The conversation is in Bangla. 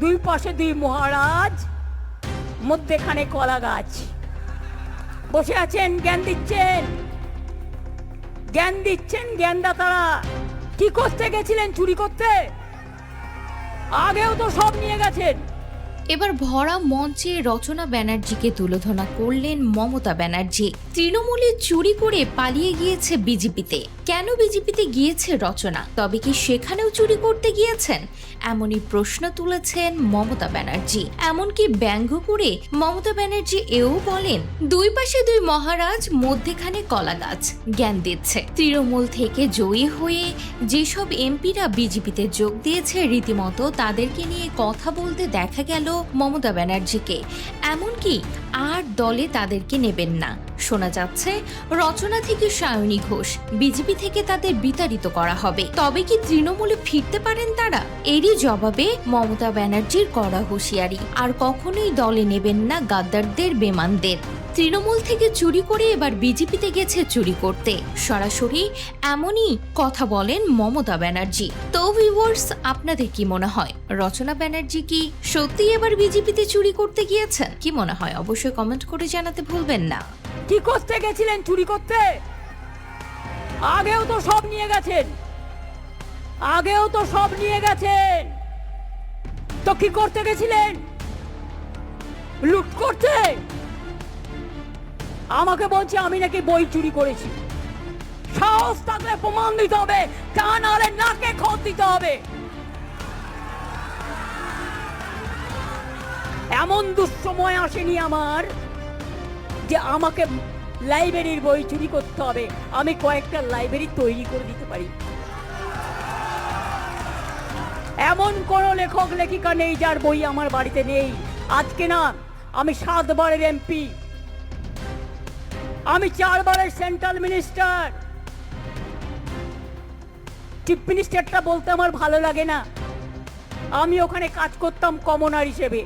দুই পাশে দুই মহারাজ, মধ্যেখানে কলা গাছ। বসে আছেন, জ্ঞান দিচ্ছেন, জ্ঞান দিচ্ছেন জ্ঞানদাতারা। কি করতে গেছিলেন? চুরি করতে? আগেও তো সব নিয়ে গেছেন। এবার ভরা মঞ্চে রচনা ব্যানার্জিকে তুলোধনা করলেন মমতা ব্যানার্জি। তৃণমূলে চুরি করে পালিয়ে গিয়েছে বিজেপিতে। কেন বিজেপিতে গিয়েছে রচনা? তবে কি সেখানেও চুরি করতে গিয়েছেন? এমনই প্রশ্ন তুলেছেন মমতা ব্যানার্জি। এমনকি ব্যঙ্গ করে মমতা ব্যানার্জি এও বলেন, দুই পাশে দুই মহারাজ, মধ্যেখানে কলা গাছ। জ্ঞান দিচ্ছে। তৃণমূল থেকে জয়ী হয়ে যেসব এমপিরা বিজেপিতে যোগ দিয়েছে, রীতিমতো তাদেরকে নিয়ে কথা বলতে দেখা গেল মমতা ব্যানার্জিকে। এমনকি আর দলে তাদেরকে নেবেন না। শোনা যাচ্ছে রচনা থেকে সায়নী ঘোষ, বিজেপি থেকে তাদের বিতাড়িত করা হবে। তবে কি তৃণমূলে ফিরতে পারেন তারা? এরই জবাবে মমতা ব্যানার্জির কড়া হুঁশিয়ারি, আর কখনোই দলে নেবেন না গাদ্দারদের, বেমানদের। তৃণমূল থেকে চুরি করে এবার বিজেপিতে গেছে চুরি করতে, সরাসরি এমনই কথা বলেন মমতা ব্যানার্জি। তো ভিউয়ার্স, আপনাদের কি মনে হয়, রচনা ব্যানার্জি কি সত্যি এবার বিজেপিতে চুরি করতে গিয়েছেন? কি মনে হয় অবশ্যই কমেন্ট করে জানাতে ভুলবেন না। কি করতে গেছিলেন? চুরি করতে? আগেও তো সব নিয়ে গেছেন, আগেও তো সব নিয়ে গেছেন। তো কি করতে গেছিলেন? লুট করতে? আমাকে বলছে আমি নাকি বই চুরি করেছি। সাহস থাকলে প্রমাণ দিতে হবে, তা নাহলে নাকে খত দিতে হবে। এমন দুঃসময় আসেনি আমার যে আমাকে লাইব্রেরির বই চুরি করতে হবে। আমি কয়েকটা লাইব্রেরি তৈরি করে দিতে পারি। এমন কোন লেখক লেখিকা নেই যার বই আমার বাড়িতে নেই। আজকে না, আমি 7 বারের এমপি, আমি 4 বারের সেন্ট্রাল মিনিস্টার। চিফ মিনিস্টারটা বলতে আমার ভালো লাগে না। আমি ওখানে কাজ করতাম কমনার হিসেবে।